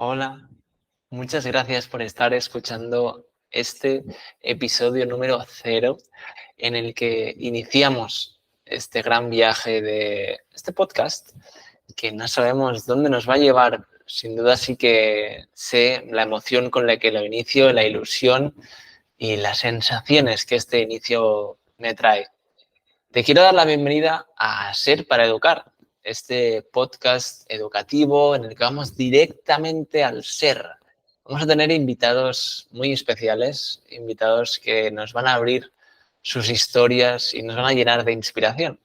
Hola, muchas gracias por estar escuchando este episodio número 0 en el que iniciamos este gran viaje de este podcast que no sabemos dónde nos va a llevar. Sin duda sí que sé la emoción con la que lo inicio, la ilusión y las sensaciones que este inicio me trae. Te quiero dar la bienvenida a Ser para Educar, este podcast educativo en el que vamos directamente al ser. Vamos a tener invitados muy especiales, invitados que nos van a abrir sus historias y nos van a llenar de inspiración.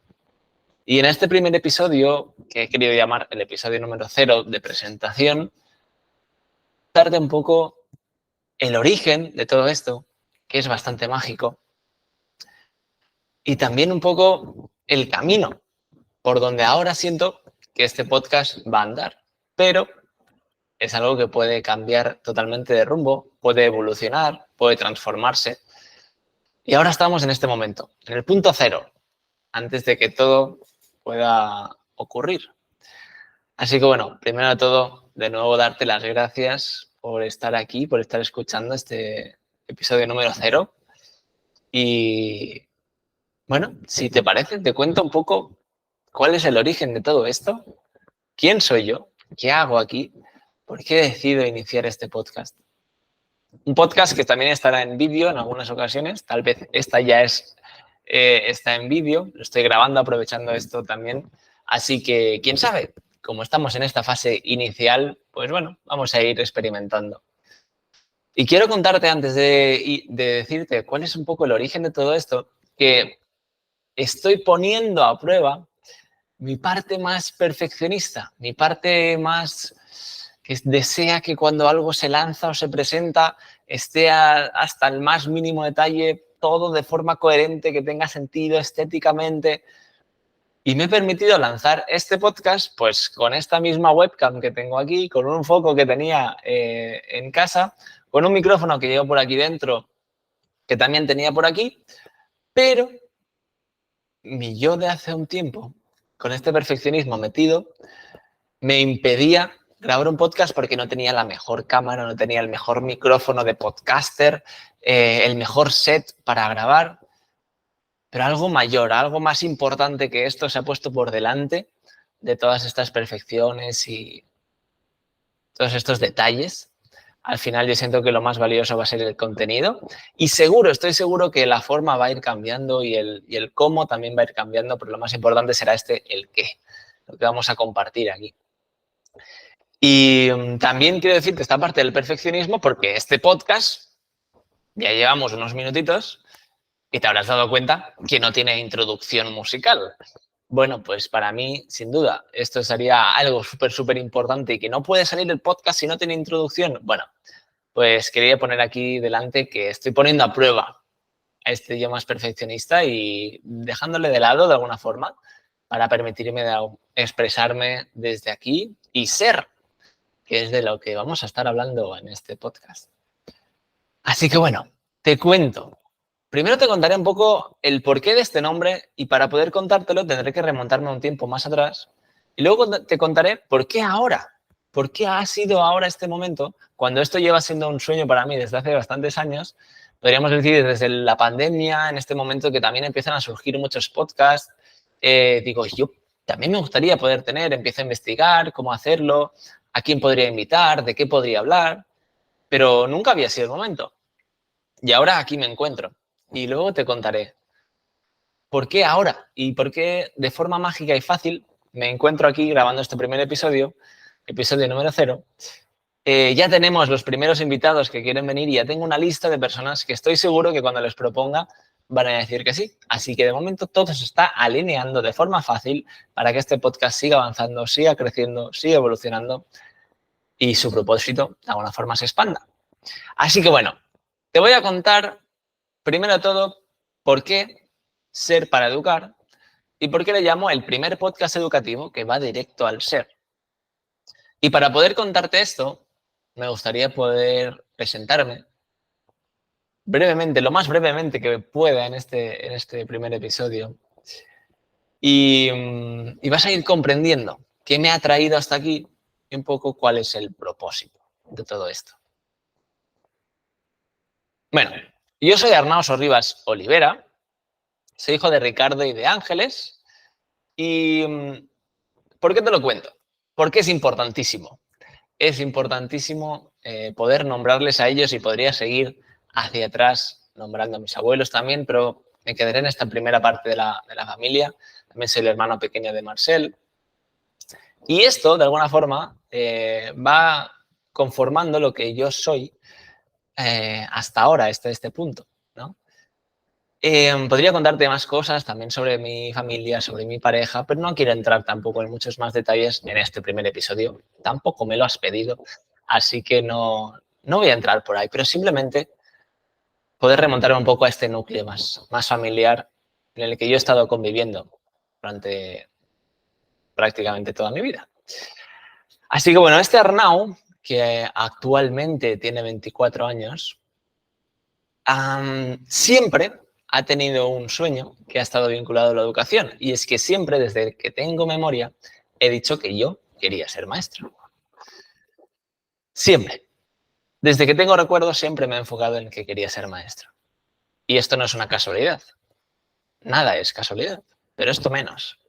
Y en este primer episodio, que he querido llamar el episodio número 0 de presentación, darte un poco el origen de todo esto, que es bastante mágico, y también un poco el camino por donde ahora siento que este podcast va a andar, pero es algo que puede cambiar totalmente de rumbo, puede evolucionar, puede transformarse. Y ahora estamos en este momento, en el punto 0, antes de que todo pueda ocurrir. Así que bueno, primero de todo, de nuevo darte las gracias por estar aquí, por estar escuchando este episodio número 0. Y bueno, si te parece, te cuento un poco cuál es el origen de todo esto. ¿Quién soy yo? ¿Qué hago aquí? ¿Por qué decido iniciar este podcast? Un podcast que también estará en vídeo en algunas ocasiones. Tal vez esta ya está en vídeo. Lo estoy grabando aprovechando esto también. Así que, quién sabe, como estamos en esta fase inicial, pues bueno, vamos a ir experimentando. Y quiero contarte antes de decirte cuál es un poco el origen de todo esto, que estoy poniendo a prueba mi parte más perfeccionista, mi parte más que desea que cuando algo se lanza o se presenta esté hasta el más mínimo detalle, todo de forma coherente, que tenga sentido estéticamente. Y me he permitido lanzar este podcast pues con esta misma webcam que tengo aquí, con un foco que tenía en casa, con un micrófono que llevo por aquí dentro, que también tenía por aquí, pero mi yo de hace un tiempo, con este perfeccionismo metido, me impedía grabar un podcast porque no tenía la mejor cámara, no tenía el mejor micrófono de podcaster, el mejor set para grabar. Pero algo mayor, algo más importante que esto se ha puesto por delante de todas estas perfecciones y todos estos detalles. Al final yo siento que lo más valioso va a ser el contenido y estoy seguro que la forma va a ir cambiando y el cómo también va a ir cambiando, pero lo más importante será el qué, lo que vamos a compartir aquí. Y también quiero decirte esta parte del perfeccionismo porque este podcast, ya llevamos unos minutitos y te habrás dado cuenta que no tiene introducción musical. Bueno, pues para mí, sin duda, esto sería algo súper importante y que no puede salir el podcast si no tiene introducción. Bueno, pues quería poner aquí delante que estoy poniendo a prueba a este yo más perfeccionista y dejándole de lado de alguna forma para permitirme expresarme desde aquí y ser, que es de lo que vamos a estar hablando en este podcast. Así que bueno, te cuento. Primero te contaré un poco el porqué de este nombre y para poder contártelo tendré que remontarme un tiempo más atrás. Y luego te contaré por qué ahora, por qué ha sido ahora este momento, cuando esto lleva siendo un sueño para mí desde hace bastantes años. Podríamos decir desde la pandemia, en este momento que también empiezan a surgir muchos podcasts. Digo, yo también me gustaría poder empiezo a investigar cómo hacerlo, a quién podría invitar, de qué podría hablar, pero nunca había sido el momento. Y ahora aquí me encuentro. Y luego te contaré por qué ahora y por qué de forma mágica y fácil me encuentro aquí grabando este primer episodio, episodio número 0. Ya tenemos los primeros invitados que quieren venir y ya tengo una lista de personas que estoy seguro que cuando les proponga van a decir que sí. Así que de momento todo se está alineando de forma fácil para que este podcast siga avanzando, siga creciendo, siga evolucionando y su propósito de alguna forma se expanda. Así que bueno, te voy a contar primero de todo por qué Ser para Educar y por qué le llamo el primer podcast educativo que va directo al ser. Y para poder contarte esto, me gustaría poder presentarme brevemente, lo más brevemente que pueda en este primer episodio. Y vas a ir comprendiendo qué me ha traído hasta aquí y un poco cuál es el propósito. de todo esto. Bueno, yo soy Arnau Sorribas Olivera, soy hijo de Ricardo y de Ángeles. ¿Y por qué te lo cuento? Porque es importantísimo. Es importantísimo poder nombrarles a ellos y podría seguir hacia atrás nombrando a mis abuelos también, pero me quedaré en esta primera parte de la familia. También soy el hermano pequeño de Marcel. Y esto, de alguna forma, va conformando lo que yo soy hasta ahora, hasta este punto, ¿no? Podría contarte más cosas también sobre mi familia, sobre mi pareja, pero no quiero entrar tampoco en muchos más detalles en este primer episodio. Tampoco me lo has pedido, así que no voy a entrar por ahí, pero simplemente poder remontarme un poco a este núcleo más familiar en el que yo he estado conviviendo durante prácticamente toda mi vida. Así que bueno, este Arnau, que actualmente tiene 24 años, siempre ha tenido un sueño que ha estado vinculado a la educación, y es que siempre, desde que tengo memoria, he dicho que yo quería ser maestro. Siempre. Desde que tengo recuerdos siempre me he enfocado en que quería ser maestro. Y esto no es una casualidad. Nada es casualidad, pero esto menos.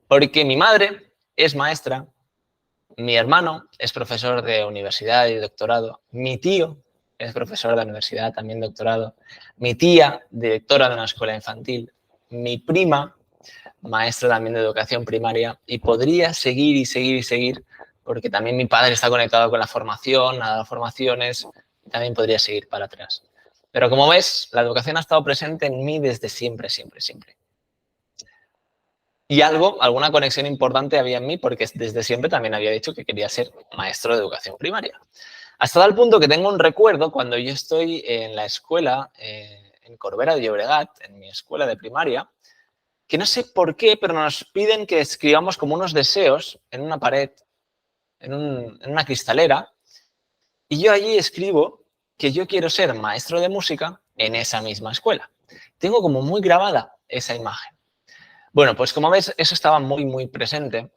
Porque mi madre es maestra, mi hermano es profesor de universidad y doctorado, mi tío es profesor de universidad, también doctorado, mi tía, directora de una escuela infantil, mi prima, maestra también de educación primaria, y podría seguir y seguir y seguir, porque también mi padre está conectado con la formación, a las formaciones, y también podría seguir para atrás. Pero como ves, la educación ha estado presente en mí desde siempre, siempre, siempre. Y alguna conexión importante había en mí, porque desde siempre también había dicho que quería ser maestro de educación primaria. Hasta tal punto que tengo un recuerdo cuando yo estoy en la escuela, en Corbera de Llobregat, en mi escuela de primaria, que no sé por qué, pero nos piden que escribamos como unos deseos en una pared, en una cristalera, y yo allí escribo que yo quiero ser maestro de música en esa misma escuela. Tengo como muy grabada esa imagen. Bueno, pues como ves, eso estaba muy, muy presente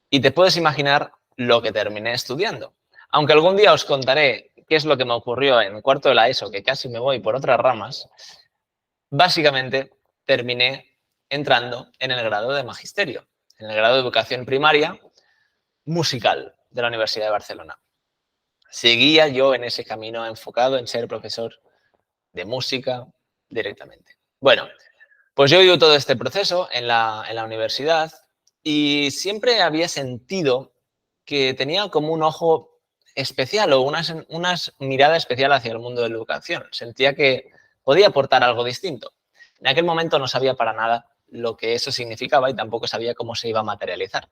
y te puedes imaginar lo que terminé estudiando. Aunque algún día os contaré qué es lo que me ocurrió en cuarto de la ESO, que casi me voy por otras ramas, básicamente terminé entrando en el grado de magisterio, en el grado de educación primaria musical de la Universidad de Barcelona. Seguía yo en ese camino enfocado en ser profesor de música directamente. Bueno, pues yo he vivido todo este proceso en la universidad y siempre había sentido que tenía como un ojo especial o una mirada especial hacia el mundo de la educación. Sentía que podía aportar algo distinto. En aquel momento no sabía para nada lo que eso significaba y tampoco sabía cómo se iba a materializar.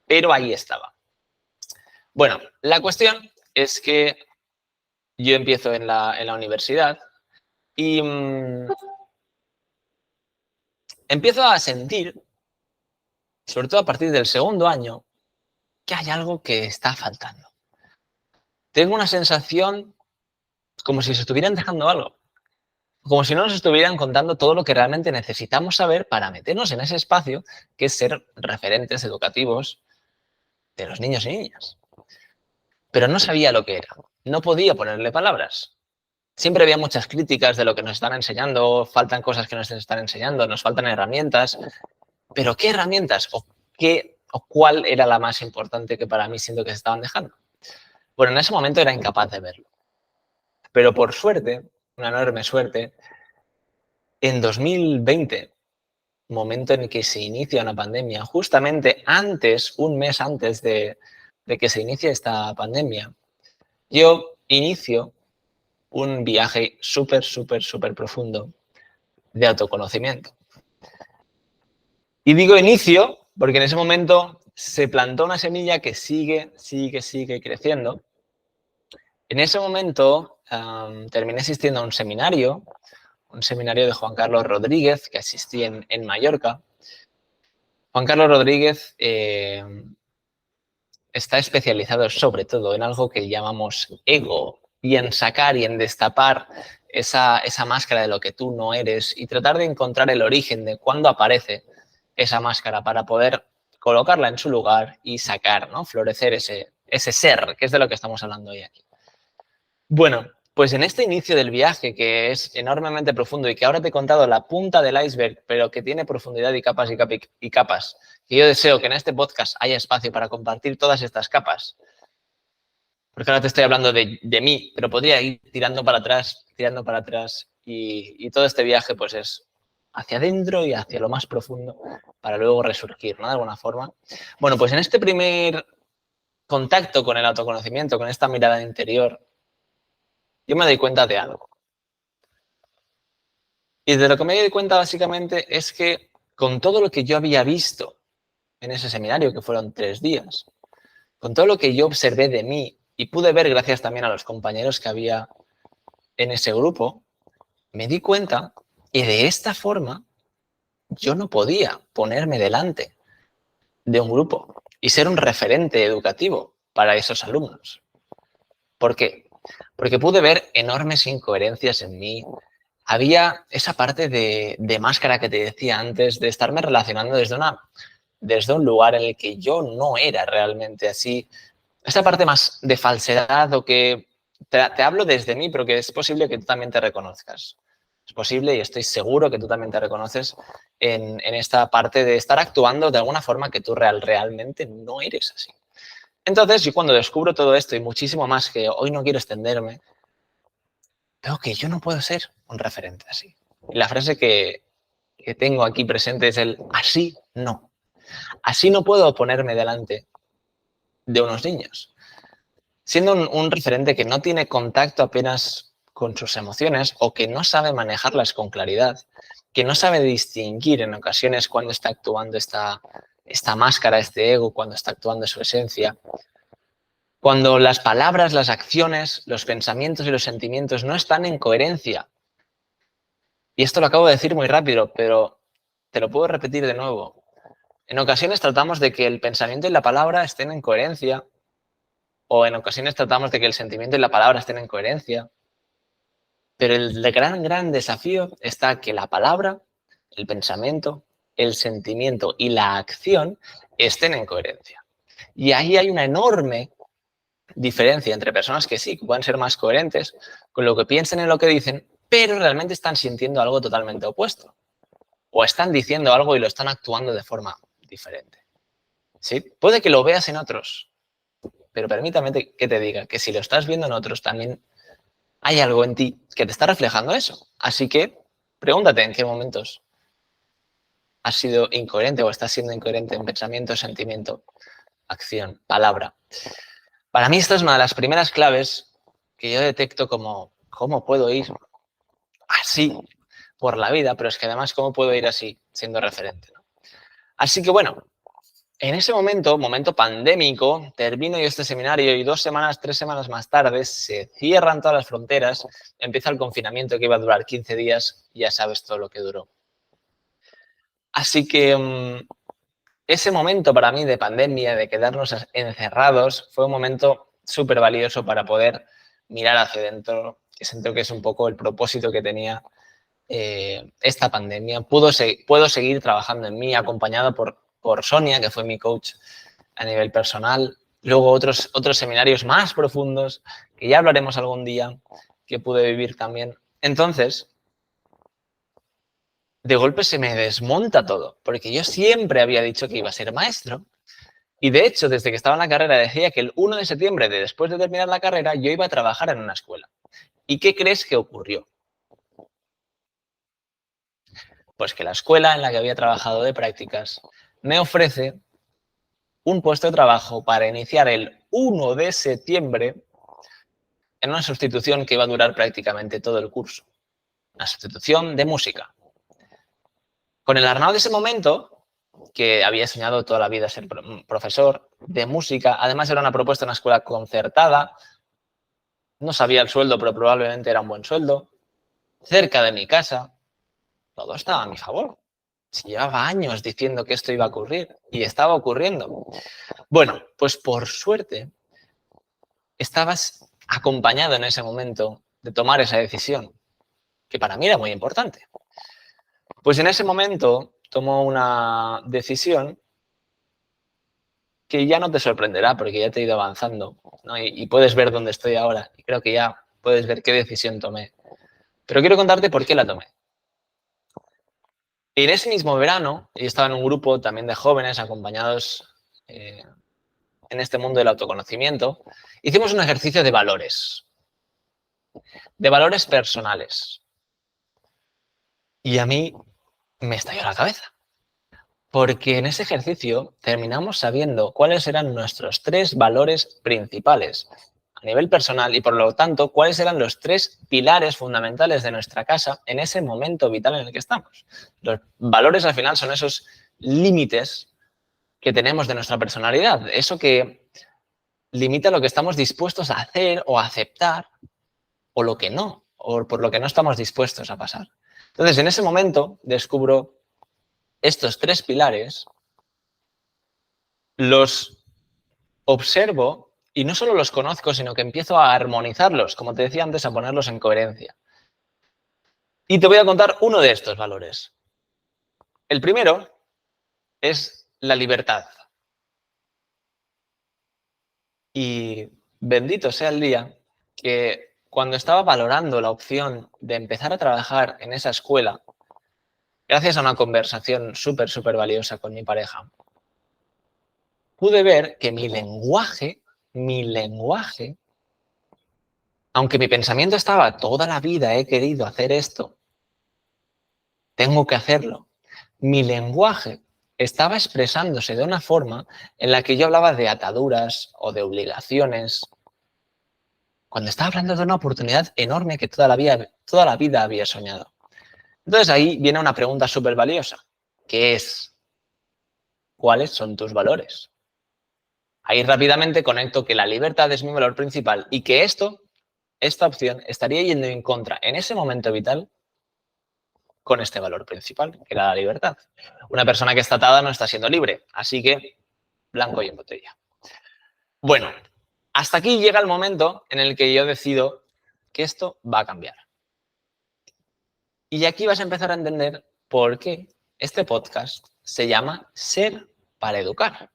Pero ahí estaba. Bueno, la cuestión es que yo empiezo en la universidad y empiezo a sentir, sobre todo a partir del segundo año, que hay algo que está faltando. Tengo una sensación como si se estuvieran dejando algo, como si no nos estuvieran contando todo lo que realmente necesitamos saber para meternos en ese espacio que es ser referentes educativos de los niños y niñas. Pero no sabía lo que era, no podía ponerle palabras. Siempre había muchas críticas de lo que nos están enseñando, faltan cosas que nos están enseñando, nos faltan herramientas, pero ¿qué herramientas o cuál era la más importante que para mí siento que se estaban dejando? Bueno, en ese momento era incapaz de verlo. Pero por suerte, una enorme suerte, en 2020, momento en el que se inicia una pandemia, justamente antes, un mes antes de que se inicie esta pandemia, yo inicio un viaje súper, súper, súper profundo de autoconocimiento. Y digo inicio porque en ese momento se plantó una semilla que sigue creciendo. En ese momento terminé asistiendo a un seminario de Juan Carlos Rodríguez, que asistí en Mallorca. Juan Carlos Rodríguez está especializado sobre todo en algo que llamamos ego y en sacar y en destapar esa máscara de lo que tú no eres y tratar de encontrar el origen de cuándo aparece esa máscara para poder colocarla en su lugar y sacar, ¿no? Florecer ese ser, que es de lo que estamos hablando hoy aquí. Bueno, pues en este inicio del viaje, que es enormemente profundo y que ahora te he contado la punta del iceberg, pero que tiene profundidad y capas y capas, que yo deseo que en este podcast haya espacio para compartir todas estas capas, porque ahora te estoy hablando de mí, pero podría ir tirando para atrás y todo este viaje pues es hacia adentro y hacia lo más profundo para luego resurgir, ¿no? De alguna forma. Bueno, pues en este primer contacto con el autoconocimiento, con esta mirada interior, yo me doy cuenta de algo. Y de lo que me doy cuenta básicamente es que con todo lo que yo había visto en ese seminario, que fueron 3 días, con todo lo que yo observé de mí y pude ver gracias también a los compañeros que había en ese grupo, me di cuenta que de esta forma yo no podía ponerme delante de un grupo y ser un referente educativo para esos alumnos. ¿Por qué? Porque pude ver enormes incoherencias en mí. Había esa parte de máscara que te decía antes, de estarme relacionando desde un lugar en el que yo no era realmente así. Esa parte más de falsedad o que te hablo desde mí, pero que es posible que tú también te reconozcas. Es posible y estoy seguro que tú también te reconoces en esta parte de estar actuando de alguna forma que tú realmente no eres así. Entonces, yo cuando descubro todo esto y muchísimo más, que hoy no quiero extenderme, veo que yo no puedo ser un referente así. Y la frase que tengo aquí presente es el así no. Así no puedo ponerme delante de unos niños. Siendo un referente que no tiene contacto apenas con sus emociones o que no sabe manejarlas con claridad, que no sabe distinguir en ocasiones cuando está actuando esta máscara, este ego, cuando está actuando su esencia, cuando las palabras, las acciones, los pensamientos y los sentimientos no están en coherencia. Y esto lo acabo de decir muy rápido, pero te lo puedo repetir de nuevo. En ocasiones tratamos de que el pensamiento y la palabra estén en coherencia, o en ocasiones tratamos de que el sentimiento y la palabra estén en coherencia, pero el gran desafío está que la palabra, el pensamiento, el sentimiento y la acción estén en coherencia. Y ahí hay una enorme diferencia entre personas que sí, que pueden ser más coherentes con lo que piensan y lo que dicen, pero realmente están sintiendo algo totalmente opuesto. O están diciendo algo y lo están actuando de forma diferente. ¿Sí? Puede que lo veas en otros, pero permítame que te diga que si lo estás viendo en otros, también hay algo en ti que te está reflejando eso. Así que pregúntate en qué momentos has sido incoherente o estás siendo incoherente en pensamiento, sentimiento, acción, palabra. Para mí esta es una de las primeras claves que yo detecto como cómo puedo ir así por la vida, pero es que además cómo puedo ir así siendo referente, ¿no? Así que bueno, en ese momento pandémico, termino yo este seminario y 2 semanas, 3 semanas más tarde se cierran todas las fronteras, empieza el confinamiento que iba a durar 15 días y ya sabes todo lo que duró. Así que ese momento para mí de pandemia, de quedarnos encerrados, fue un momento súper valioso para poder mirar hacia adentro, que siento que es un poco el propósito que tenía esta pandemia. Puedo seguir trabajando en mí, acompañado por Sonia, que fue mi coach a nivel personal. Luego otros seminarios más profundos, que ya hablaremos algún día, que pude vivir también. Entonces, de golpe se me desmonta todo, porque yo siempre había dicho que iba a ser maestro. Y de hecho, desde que estaba en la carrera, decía que el 1 de septiembre, después de terminar la carrera, yo iba a trabajar en una escuela. ¿Y qué crees que ocurrió? Pues que la escuela en la que había trabajado de prácticas me ofrece un puesto de trabajo para iniciar el 1 de septiembre en una sustitución que iba a durar prácticamente todo el curso. Una sustitución de música. Con el Arnau de ese momento, que había soñado toda la vida ser profesor de música, además era una propuesta en una escuela concertada, no sabía el sueldo, pero probablemente era un buen sueldo, cerca de mi casa, todo estaba a mi favor. Si llevaba años diciendo que esto iba a ocurrir y estaba ocurriendo. Bueno, pues por suerte estabas acompañado en ese momento de tomar esa decisión, que para mí era muy importante. Pues en ese momento tomo una decisión que ya no te sorprenderá porque ya te he ido avanzando, ¿no? Y puedes ver dónde estoy ahora. Y creo que ya puedes ver qué decisión tomé. Pero quiero contarte por qué la tomé. En ese mismo verano, yo estaba en un grupo también de jóvenes acompañados en este mundo del autoconocimiento. Hicimos un ejercicio de valores personales. Y a mí me estalló la cabeza. Porque en ese ejercicio terminamos sabiendo cuáles eran nuestros 3 valores principales a nivel personal y, por lo tanto, cuáles eran los 3 pilares fundamentales de nuestra casa en ese momento vital en el que estamos. Los valores, al final, son esos límites que tenemos de nuestra personalidad, eso que limita lo que estamos dispuestos a hacer o a aceptar o lo que no, o por lo que no estamos dispuestos a pasar. Entonces, en ese momento descubro estos 3 pilares, los observo y no solo los conozco, sino que empiezo a armonizarlos, como te decía antes, a ponerlos en coherencia. Y te voy a contar uno de estos valores. El primero es la libertad. Y bendito sea el día que cuando estaba valorando la opción de empezar a trabajar en esa escuela, gracias a una conversación súper valiosa con mi pareja, pude ver que mi lenguaje, aunque mi pensamiento estaba toda la vida he querido hacer esto, tengo que hacerlo, mi lenguaje estaba expresándose de una forma en la que yo hablaba de ataduras o de obligaciones, cuando estaba hablando de una oportunidad enorme que toda la vida había soñado. Entonces ahí viene una pregunta súper valiosa, que es, ¿cuáles son tus valores? Ahí rápidamente conecto que la libertad es mi valor principal y que esta opción estaría yendo en contra en ese momento vital con este valor principal, que era la libertad. Una persona que está atada no está siendo libre, así que blanco y en botella. Bueno, hasta aquí llega el momento en el que yo decido que esto va a cambiar. Y aquí vas a empezar a entender por qué este podcast se llama Ser para Educar.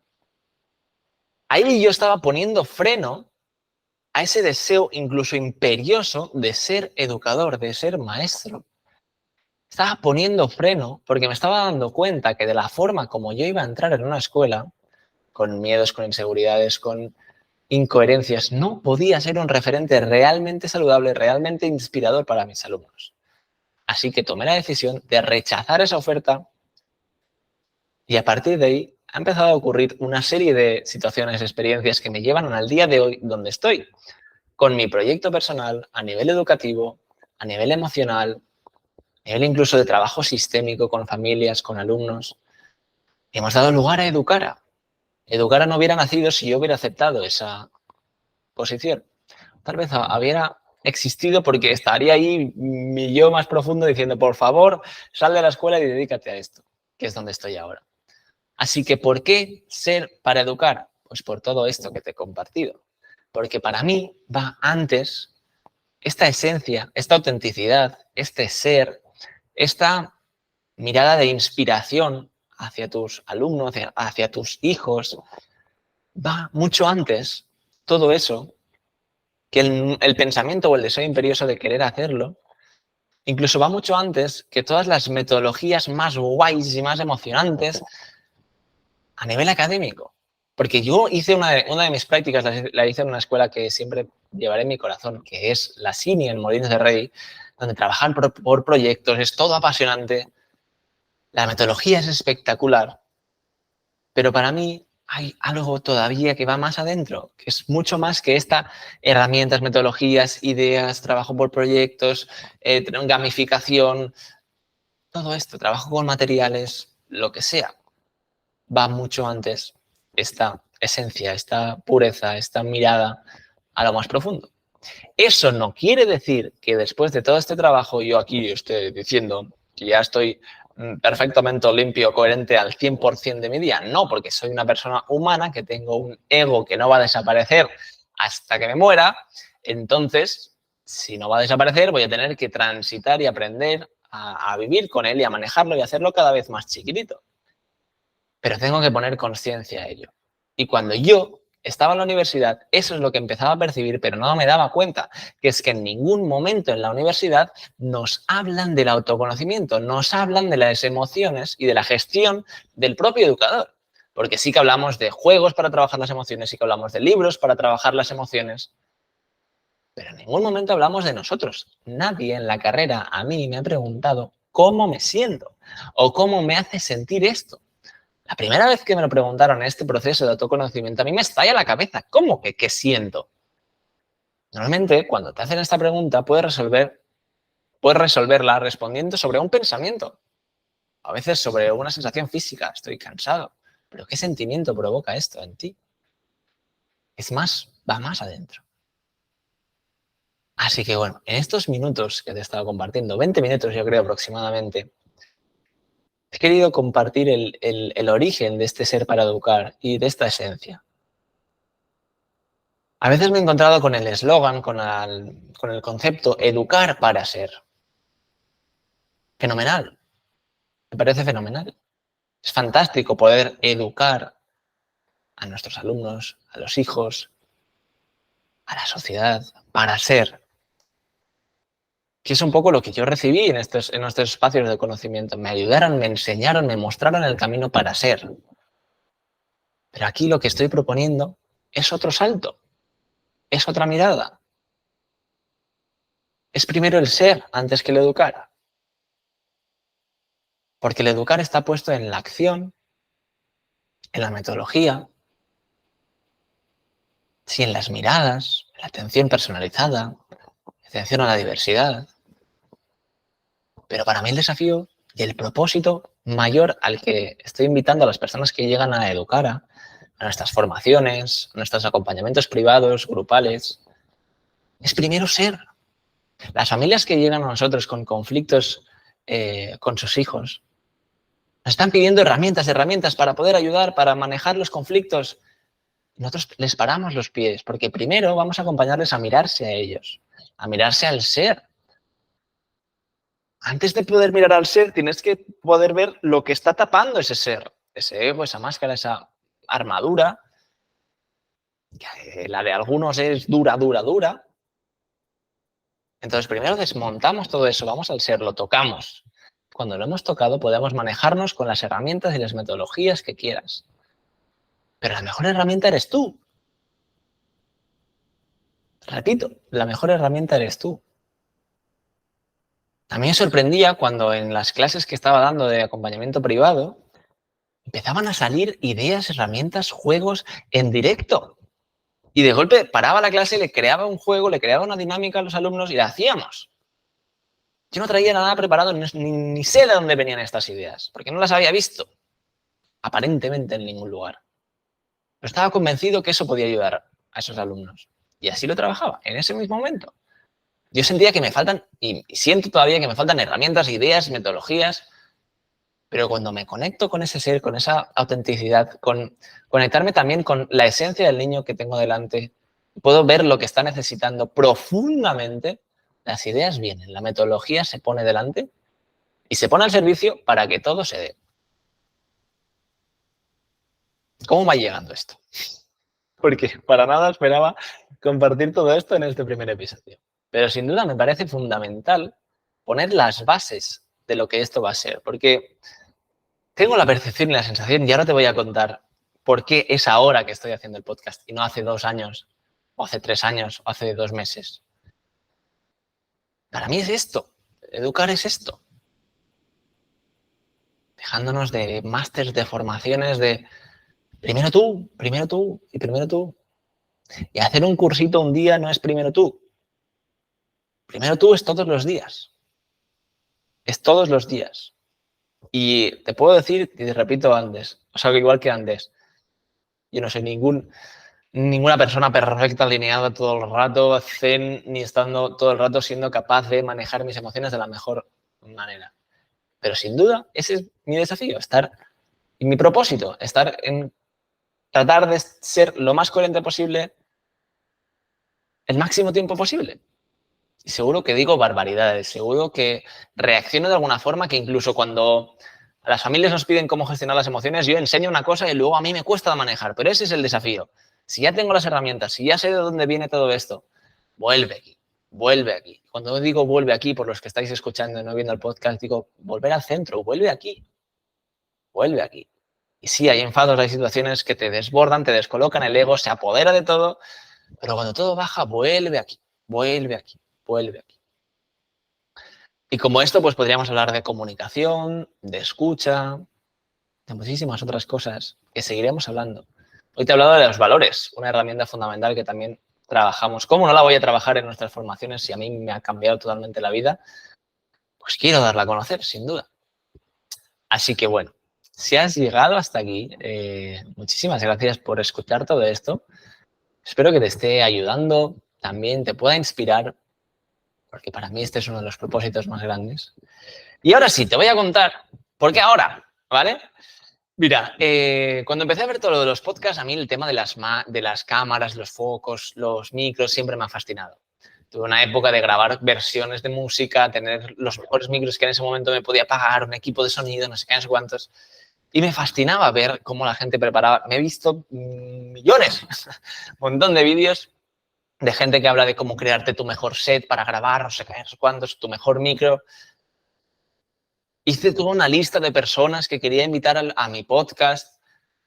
Ahí yo estaba poniendo freno a ese deseo incluso imperioso de ser educador, de ser maestro. Estaba poniendo freno porque me estaba dando cuenta que de la forma como yo iba a entrar en una escuela, con miedos, con inseguridades, con incoherencias, no podía ser un referente realmente saludable, realmente inspirador para mis alumnos. Así que tomé la decisión de rechazar esa oferta y a partir de ahí ha empezado a ocurrir una serie de situaciones, experiencias que me llevan al día de hoy donde estoy, con mi proyecto personal a nivel educativo, a nivel emocional, a nivel incluso de trabajo sistémico con familias, con alumnos. Y hemos dado lugar a Educara. Educara no hubiera nacido si yo hubiera aceptado esa posición. Tal vez hubiera existido porque estaría ahí mi yo más profundo diciendo, por favor, sal de la escuela y dedícate a esto, que es donde estoy ahora. Así que, ¿por qué ser para educar? Pues por todo esto que te he compartido. Porque para mí va antes esta esencia, esta autenticidad, este ser, esta mirada de inspiración hacia tus alumnos, hacia tus hijos, va mucho antes todo eso que el pensamiento o el deseo imperioso de querer hacerlo, incluso va mucho antes que todas las metodologías más guays y más emocionantes a nivel académico. Porque yo hice una de mis prácticas, la hice en una escuela que siempre llevaré en mi corazón, que es la SINI en Molins de Rey, donde trabajan por proyectos, es todo apasionante. La metodología es espectacular, pero para mí hay algo todavía que va más adentro, que es mucho más que estas herramientas, metodologías, ideas, trabajo por proyectos, gamificación, todo esto, trabajo con materiales, lo que sea, va mucho antes esta esencia, esta pureza, esta mirada a lo más profundo. Eso no quiere decir que después de todo este trabajo yo aquí esté diciendo que ya estoy perfectamente limpio, coherente al 100% de mi día. No, porque soy una persona humana, que tengo un ego que no va a desaparecer hasta que me muera. Entonces, si no va a desaparecer, voy a tener que transitar y aprender a vivir con él y a manejarlo y hacerlo cada vez más chiquitito. Pero tengo que poner conciencia a ello. Y cuando yo estaba en la universidad, eso es lo que empezaba a percibir, pero no me daba cuenta, que es que en ningún momento en la universidad nos hablan del autoconocimiento, nos hablan de las emociones y de la gestión del propio educador. Porque sí que hablamos de juegos para trabajar las emociones, sí que hablamos de libros para trabajar las emociones, pero en ningún momento hablamos de nosotros. Nadie en la carrera a mí me ha preguntado cómo me siento o cómo me hace sentir esto. La primera vez que me lo preguntaron en este proceso de autoconocimiento, a mí me estalla la cabeza. ¿Cómo que qué siento? Normalmente, cuando te hacen esta pregunta, puedes resolverla respondiendo sobre un pensamiento. A veces sobre una sensación física. Estoy cansado. ¿Pero qué sentimiento provoca esto en ti? Es más, va más adentro. Así que bueno, en estos minutos que te he estado compartiendo, 20 minutos yo creo aproximadamente, he querido compartir el origen de este ser para educar y de esta esencia. A veces me he encontrado con el eslogan, con el concepto educar para ser. Fenomenal, me parece fenomenal. Es fantástico poder educar a nuestros alumnos, a los hijos, a la sociedad, para ser. Que es un poco lo que yo recibí en estos espacios de conocimiento. Me ayudaron, me enseñaron, me mostraron el camino para ser. Pero aquí lo que estoy proponiendo es otro salto, es otra mirada. Es primero el ser antes que el educar. Porque el educar está puesto en la acción, en la metodología, sí, en las miradas, en la atención personalizada, atención a la diversidad. Pero para mí el desafío y el propósito mayor al que estoy invitando a las personas que llegan a educar, a nuestras formaciones, a nuestros acompañamientos privados, grupales, es primero ser. Las familias que llegan a nosotros con conflictos con sus hijos, nos están pidiendo herramientas para poder ayudar, para manejar los conflictos. Nosotros les paramos los pies, porque primero vamos a acompañarles a mirarse a ellos, a mirarse al ser. Antes de poder mirar al ser, tienes que poder ver lo que está tapando ese ser, ese ego, esa máscara, esa armadura, que la de algunos es dura, dura, dura. Entonces, primero desmontamos todo eso, vamos al ser, lo tocamos. Cuando lo hemos tocado, podemos manejarnos con las herramientas y las metodologías que quieras. Pero la mejor herramienta eres tú. Repito, la mejor herramienta eres tú. A mí me sorprendía cuando en las clases que estaba dando de acompañamiento privado empezaban a salir ideas, herramientas, juegos en directo. Y de golpe paraba la clase, le creaba un juego, le creaba una dinámica a los alumnos y la hacíamos. Yo no traía nada preparado, ni sé de dónde venían estas ideas, porque no las había visto, aparentemente en ningún lugar. Pero estaba convencido que eso podía ayudar a esos alumnos. Y así lo trabajaba, en ese mismo momento. Yo sentía que me faltan, y siento todavía que me faltan herramientas, ideas, metodologías, pero cuando me conecto con ese ser, con esa autenticidad, con conectarme también con la esencia del niño que tengo delante, puedo ver lo que está necesitando profundamente, las ideas vienen, la metodología se pone delante y se pone al servicio para que todo se dé. ¿Cómo va llegando esto? Porque para nada esperaba compartir todo esto en este primer episodio. Pero sin duda me parece fundamental poner las bases de lo que esto va a ser, porque tengo la percepción y la sensación, y ahora te voy a contar por qué es ahora que estoy haciendo el podcast y no hace 2 años, o hace 3 años, o hace 2 meses. Para mí es esto, educar es esto. Dejándonos de másters, de formaciones, de primero tú y primero tú. Y hacer un cursito un día no es primero tú. Primero tú es todos los días. Es todos los días. Y te puedo decir, y te repito antes, o sea, igual que antes, yo no soy ninguna persona perfecta, alineada todo el rato, zen, ni estando todo el rato siendo capaz de manejar mis emociones de la mejor manera. Pero sin duda, ese es mi desafío, y mi propósito, estar en tratar de ser lo más coherente posible el máximo tiempo posible. Y seguro que digo barbaridades, seguro que reacciono de alguna forma que incluso cuando a las familias nos piden cómo gestionar las emociones, yo enseño una cosa y luego a mí me cuesta manejar, pero ese es el desafío. Si ya tengo las herramientas, si ya sé de dónde viene todo esto, vuelve aquí, vuelve aquí. Cuando digo vuelve aquí, por los que estáis escuchando y no viendo el podcast, digo volver al centro, vuelve aquí, vuelve aquí. Y sí, hay enfados, hay situaciones que te desbordan, te descolocan, el ego se apodera de todo, pero cuando todo baja, vuelve aquí, vuelve aquí, vuelve aquí. Y como esto, pues podríamos hablar de comunicación, de escucha, de muchísimas otras cosas que seguiremos hablando. Hoy te he hablado de los valores, una herramienta fundamental que también trabajamos. ¿Cómo no la voy a trabajar en nuestras formaciones si a mí me ha cambiado totalmente la vida? Pues quiero darla a conocer, sin duda. Así que bueno, si has llegado hasta aquí, muchísimas gracias por escuchar todo esto. Espero que te esté ayudando, también te pueda inspirar, porque para mí este es uno de los propósitos más grandes. Y ahora sí, te voy a contar, ¿por qué ahora? ¿Vale? Mira, cuando empecé a ver todo lo de los podcasts, a mí el tema de las cámaras, los focos, los micros, siempre me ha fascinado. Tuve una época de grabar versiones de música, tener los mejores micros que en ese momento me podía pagar, un equipo de sonido, no sé qué, no sé cuántos. Y me fascinaba ver cómo la gente preparaba. Me he visto millones, un montón de vídeos de gente que habla de cómo crearte tu mejor set para grabar, no sé qué, no sé cuántos, tu mejor micro. Hice toda una lista de personas que quería invitar a mi podcast,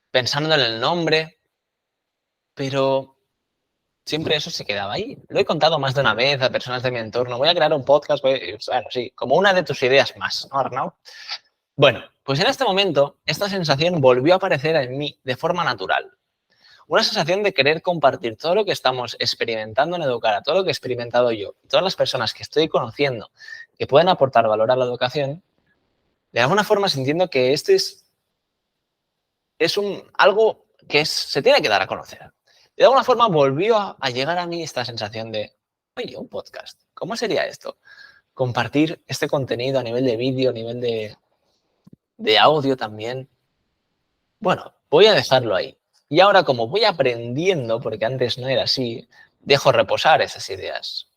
pensando en el nombre, pero siempre eso se quedaba ahí. Lo he contado más de una vez a personas de mi entorno. Voy a crear un podcast, bueno, sí, como una de tus ideas más, ¿no, Arnau? Bueno, pues en este momento esta sensación volvió a aparecer en mí de forma natural. Una sensación de querer compartir todo lo que estamos experimentando en Educara, todo lo que he experimentado yo, todas las personas que estoy conociendo que pueden aportar valor a la educación, de alguna forma sintiendo que esto es algo que se tiene que dar a conocer. De alguna forma volvió a llegar a mí esta sensación de, oye, un podcast, ¿cómo sería esto? Compartir este contenido a nivel de vídeo, a nivel de audio también. Bueno, voy a dejarlo ahí. Y ahora, como voy aprendiendo, porque antes no era así, dejo reposar esas ideas.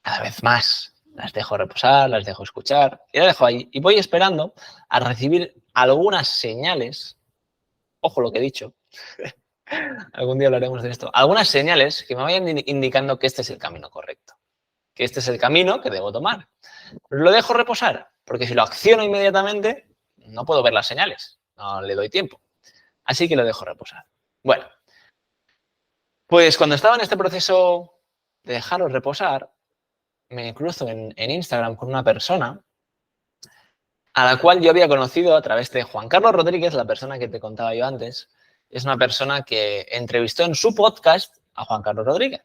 Cada vez más. Las dejo reposar, las dejo escuchar y las dejo ahí. Y voy esperando a recibir algunas señales. Ojo lo que he dicho. Algún día hablaremos de esto. Algunas señales que me vayan indicando que este es el camino correcto. Que este es el camino que debo tomar. Pero lo dejo reposar, porque si lo acciono inmediatamente, no puedo ver las señales. No le doy tiempo. Así que lo dejo reposar. Bueno, pues cuando estaba en este proceso de dejarlo reposar, me cruzo en Instagram con una persona a la cual yo había conocido a través de Juan Carlos Rodríguez, la persona que te contaba yo antes. Es una persona que entrevistó en su podcast a Juan Carlos Rodríguez.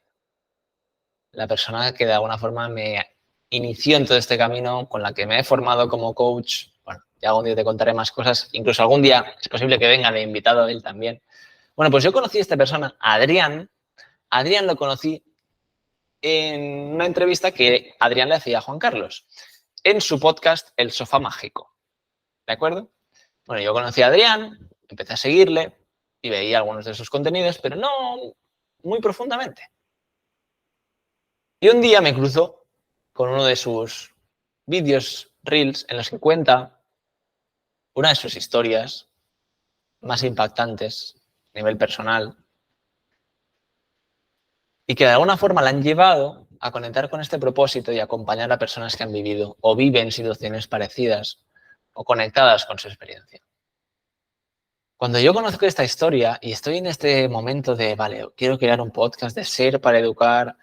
La persona que de alguna forma me inició en todo este camino, con la que me he formado como coach. Bueno, ya algún día te contaré más cosas. Incluso algún día es posible que venga de invitado él también. Bueno, pues yo conocí a esta persona, a Adrián. Adrián lo conocí en una entrevista que Adrián le hacía a Juan Carlos en su podcast El Sofá Mágico. ¿De acuerdo? Bueno, yo conocí a Adrián, empecé a seguirle y veía algunos de sus contenidos, pero no muy profundamente. Y un día me cruzo con uno de sus vídeos, reels, en los que cuenta una de sus historias más impactantes a nivel personal y que de alguna forma la han llevado a conectar con este propósito y acompañar a personas que han vivido o viven situaciones parecidas o conectadas con su experiencia. Cuando yo conozco esta historia y estoy en este momento de, vale, quiero crear un podcast de ser para educar,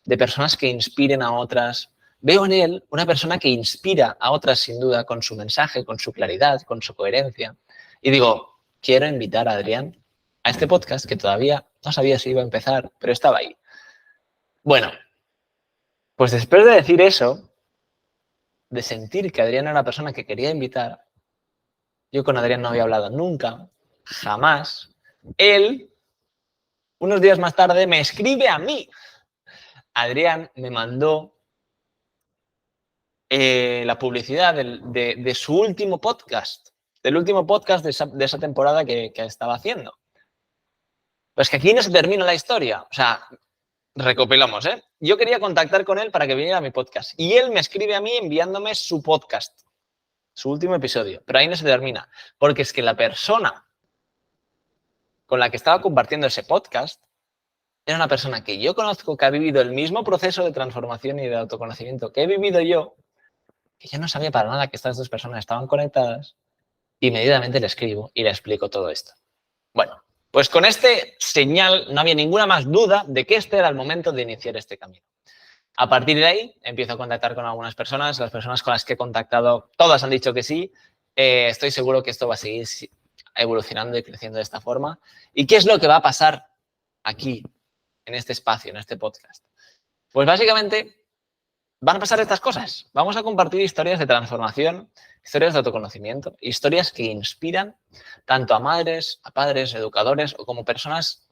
de personas que inspiren a otras, veo en él una persona que inspira a otras sin duda con su mensaje, con su claridad, con su coherencia. Y digo, quiero invitar a Adrián a este podcast que todavía no sabía si iba a empezar, pero estaba ahí. Bueno, pues después de decir eso, de sentir que Adrián era la persona que quería invitar, yo con Adrián no había hablado nunca, jamás. Él, unos días más tarde, me escribe a mí. Adrián me mandó la publicidad de su último podcast, del último podcast de esa temporada que estaba haciendo. Pues que aquí no se termina la historia. O sea, recopilamos, ¿eh? Yo quería contactar con él para que viniera a mi podcast. Y él me escribe a mí enviándome su podcast, su último episodio. Pero ahí no se termina. Porque es que la persona con la que estaba compartiendo ese podcast era una persona que yo conozco, que ha vivido el mismo proceso de transformación y de autoconocimiento que he vivido yo, que yo no sabía para nada que estas dos personas estaban conectadas. Inmediatamente le escribo y le explico todo esto. Bueno, pues con este señal no había ninguna más duda de que este era el momento de iniciar este camino. A partir de ahí empiezo a contactar con algunas personas. Las personas con las que he contactado, todas han dicho que sí. Estoy seguro que esto va a seguir evolucionando y creciendo de esta forma. ¿Y qué es lo que va a pasar aquí, en este espacio, en este podcast? Pues básicamente van a pasar estas cosas. Vamos a compartir historias de transformación, historias de autoconocimiento, historias que inspiran tanto a madres, a padres, educadores o como personas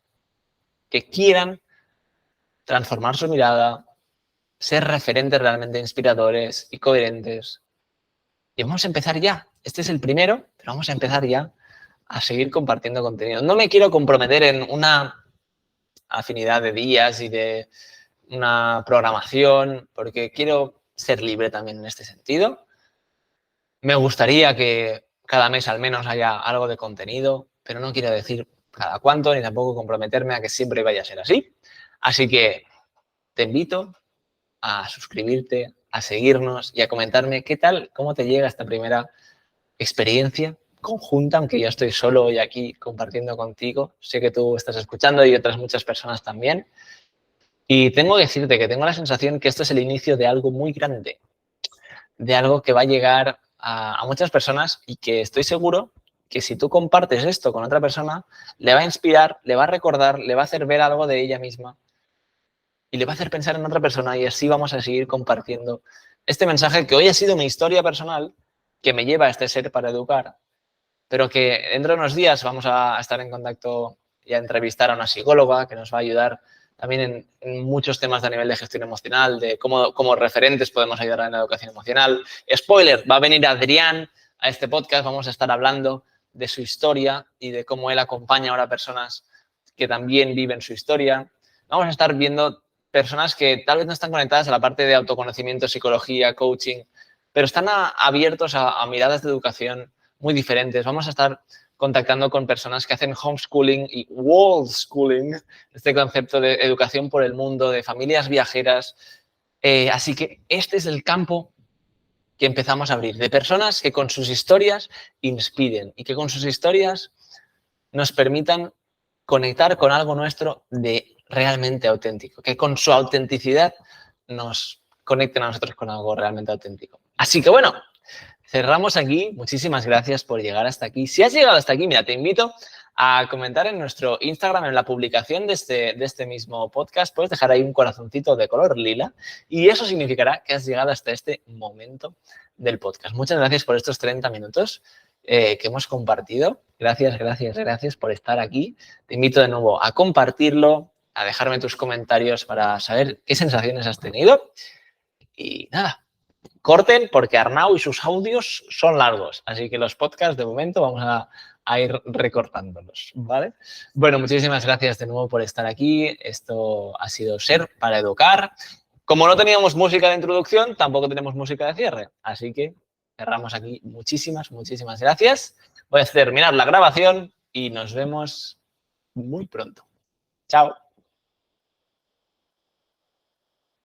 que quieran transformar su mirada, ser referentes realmente inspiradores y coherentes. Y vamos a empezar ya. Este es el primero, pero vamos a empezar ya a seguir compartiendo contenido. No me quiero comprometer en una afinidad de días y de una programación, porque quiero ser libre también en este sentido. Me gustaría que cada mes al menos haya algo de contenido, pero no quiero decir cada cuánto ni tampoco comprometerme a que siempre vaya a ser así. Así que te invito a suscribirte, a seguirnos y a comentarme qué tal, cómo te llega esta primera experiencia conjunta, aunque yo estoy solo hoy aquí compartiendo contigo. Sé que tú estás escuchando y otras muchas personas también. Y tengo que decirte que tengo la sensación que esto es el inicio de algo muy grande, de algo que va a llegar a muchas personas y que estoy seguro que si tú compartes esto con otra persona, le va a inspirar, le va a recordar, le va a hacer ver algo de ella misma y le va a hacer pensar en otra persona y así vamos a seguir compartiendo este mensaje que hoy ha sido mi historia personal, que me lleva a este ser para educar, pero que dentro de unos días vamos a estar en contacto y a entrevistar a una psicóloga que nos va a ayudar también en muchos temas a nivel de gestión emocional, de cómo referentes podemos ayudar en la educación emocional. Spoiler, va a venir Adrián a este podcast, vamos a estar hablando de su historia y de cómo él acompaña ahora a personas que también viven su historia. Vamos a estar viendo personas que tal vez no están conectadas a la parte de autoconocimiento, psicología, coaching, pero están abiertos a miradas de educación muy diferentes. Vamos a estar contactando con personas que hacen homeschooling y world schooling, este concepto de educación por el mundo, de familias viajeras. Así que este es el campo que empezamos a abrir, de personas que con sus historias inspiren y que con sus historias nos permitan conectar con algo nuestro de realmente auténtico, que con su autenticidad nos conecten a nosotros con algo realmente auténtico. Así que bueno, cerramos aquí. Muchísimas gracias por llegar hasta aquí. Si has llegado hasta aquí, mira, te invito a comentar en nuestro Instagram, en la publicación de este mismo podcast. Puedes dejar ahí un corazoncito de color lila y eso significará que has llegado hasta este momento del podcast. Muchas gracias por estos 30 minutos que hemos compartido. Gracias por estar aquí. Te invito de nuevo a compartirlo, a dejarme tus comentarios para saber qué sensaciones has tenido. Y nada, corten porque Arnau y sus audios son largos, así que los podcasts de momento vamos a ir recortándolos, ¿vale? Bueno, muchísimas gracias de nuevo por estar aquí. Esto ha sido Ser para Educar. Como no teníamos música de introducción, tampoco tenemos música de cierre, así que cerramos aquí. Muchísimas gracias. Voy a terminar la grabación y nos vemos muy pronto. Chao.